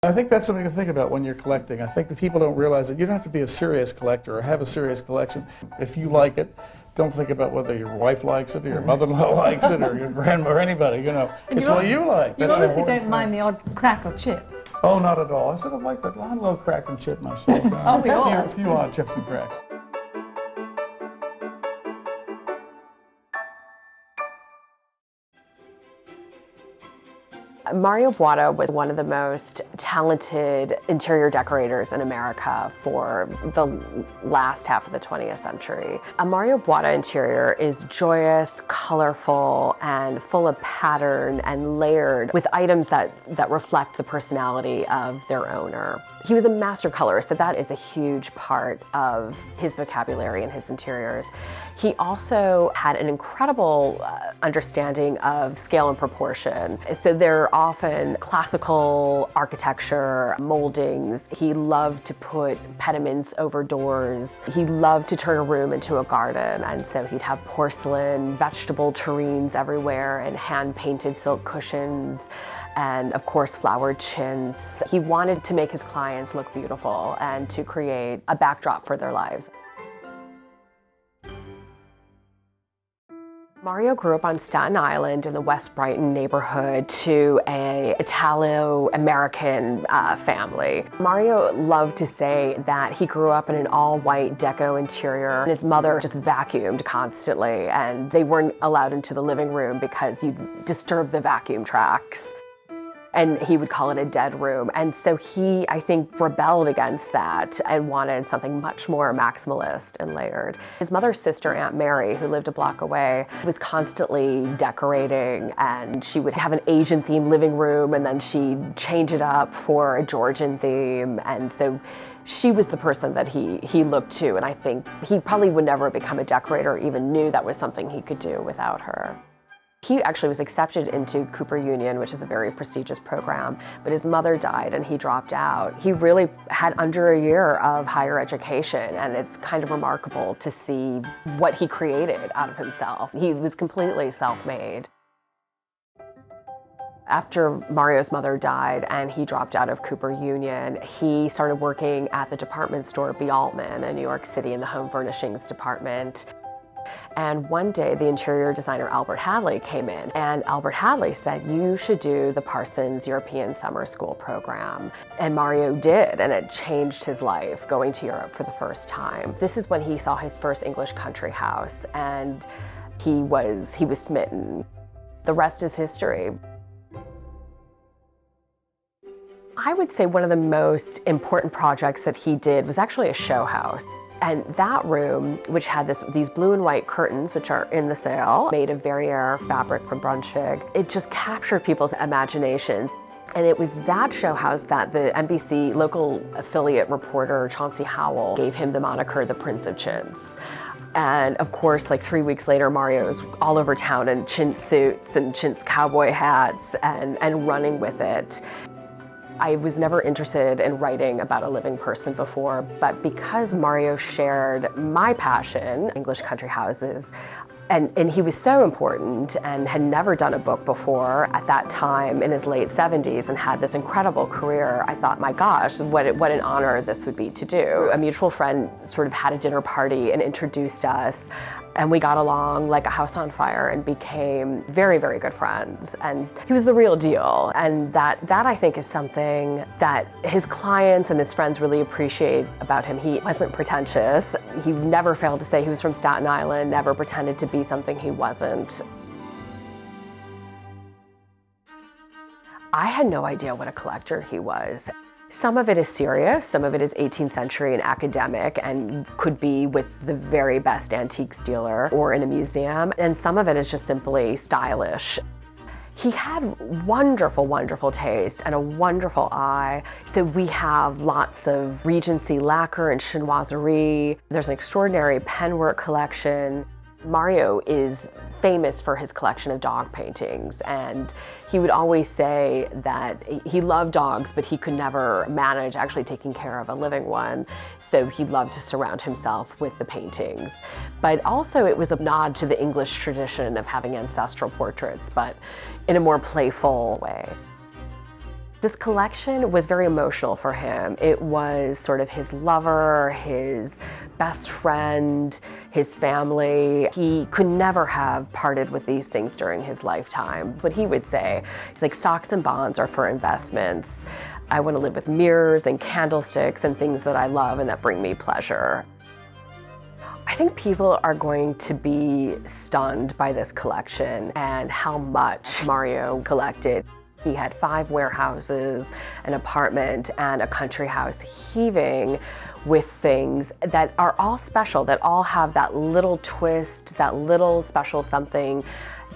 I think that's something to think about when you're collecting. I think that people don't realize that you don't have to be a serious collector or have a serious collection. If you like it, don't think about whether your wife likes it or your mother-in-law likes it or your grandma or anybody, you know. It's what you like. You obviously don't mind the odd crack or chip. Oh, not at all. I sort of like that. I love crack and chip myself. Oh, we all. A few odd chips and cracks. Mario Buatta was one of the most talented interior decorators in America for the last half of the 20th century. A Mario Buatta interior is joyous, colorful, and full of pattern and layered with items that reflect the personality of their owner. He was a master colorist, so that is a huge part of his vocabulary and his interiors. He also had an incredible understanding of scale and proportion. So they're often classical architecture, moldings. He loved to put pediments over doors. He loved to turn a room into a garden, and so he'd have porcelain, vegetable tureens everywhere, and hand-painted silk cushions, and of course flowered chintz. He wanted to make his clients look beautiful and to create a backdrop for their lives. Mario grew up on Staten Island in the West Brighton neighborhood to an Italo-American family. Mario loved to say that he grew up in an all-white deco interior. His mother just vacuumed constantly, and they weren't allowed into the living room because you'd disturb the vacuum tracks. And he would call it a dead room. And so he, I think, rebelled against that and wanted something much more maximalist and layered. His mother's sister, Aunt Mary, who lived a block away, was constantly decorating, and she would have an Asian-themed living room, and then she'd change it up for a Georgian theme. And so she was the person that he looked to, and I think he probably would never become a decorator or even knew that was something he could do without her. He actually was accepted into Cooper Union, which is a very prestigious program, but his mother died and he dropped out. He really had under a year of higher education, and it's kind of remarkable to see what he created out of himself. He was completely self-made. After Mario's mother died and he dropped out of Cooper Union, he started working at the department store B. Altman in New York City in the home furnishings department. And one day, the interior designer Albert Hadley came in, and Albert Hadley said, "You should do the Parsons European Summer School program." And Mario did, and it changed his life, going to Europe for the first time. This is when he saw his first English country house, and he was smitten. The rest is history. I would say one of the most important projects that he did was actually a show house. And that room, which had these blue and white curtains, which are in the sale, made of Verrier fabric from Brunswick, it just captured people's imaginations. And it was that show house that the NBC local affiliate reporter, Chauncey Howell, gave him the moniker, the Prince of Chintz. And of course, like 3 weeks later, Mario's all over town in chintz suits and chintz cowboy hats and running with it. I was never interested in writing about a living person before, but because Mario shared my passion, English country houses, and he was so important and had never done a book before at that time in his late 70s and had this incredible career, I thought, my gosh, what an honor this would be to do. A mutual friend sort of had a dinner party and introduced us, and we got along like a house on fire and became very, very good friends. And he was the real deal. And that I think is something that his clients and his friends really appreciate about him. He wasn't pretentious. He never failed to say he was from Staten Island, never pretended to be something he wasn't. I had no idea what a collector he was. Some of it is serious, some of it is 18th century and academic and could be with the very best antiques dealer or in a museum, and some of it is just simply stylish. He had wonderful, wonderful taste and a wonderful eye. So we have lots of Regency lacquer and chinoiserie. There's an extraordinary penwork collection. Mario is famous for his collection of dog paintings, and he would always say that he loved dogs, but he could never manage actually taking care of a living one, so he loved to surround himself with the paintings. But also it was a nod to the English tradition of having ancestral portraits, but in a more playful way. This collection was very emotional for him. It was sort of his lover, his best friend, his family. He could never have parted with these things during his lifetime. What he would say, he's like, stocks and bonds are for investments. I want to live with mirrors and candlesticks and things that I love and that bring me pleasure. I think people are going to be stunned by this collection and how much Mario collected. He had 5 warehouses, an apartment, and a country house heaving with things that are all special, that all have that little twist, that little special something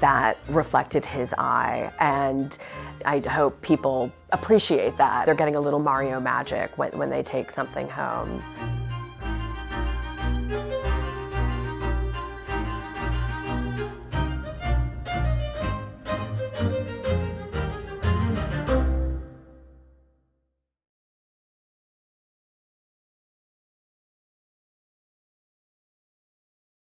that reflected his eye. And I hope people appreciate that. They're getting a little Mario magic when they take something home.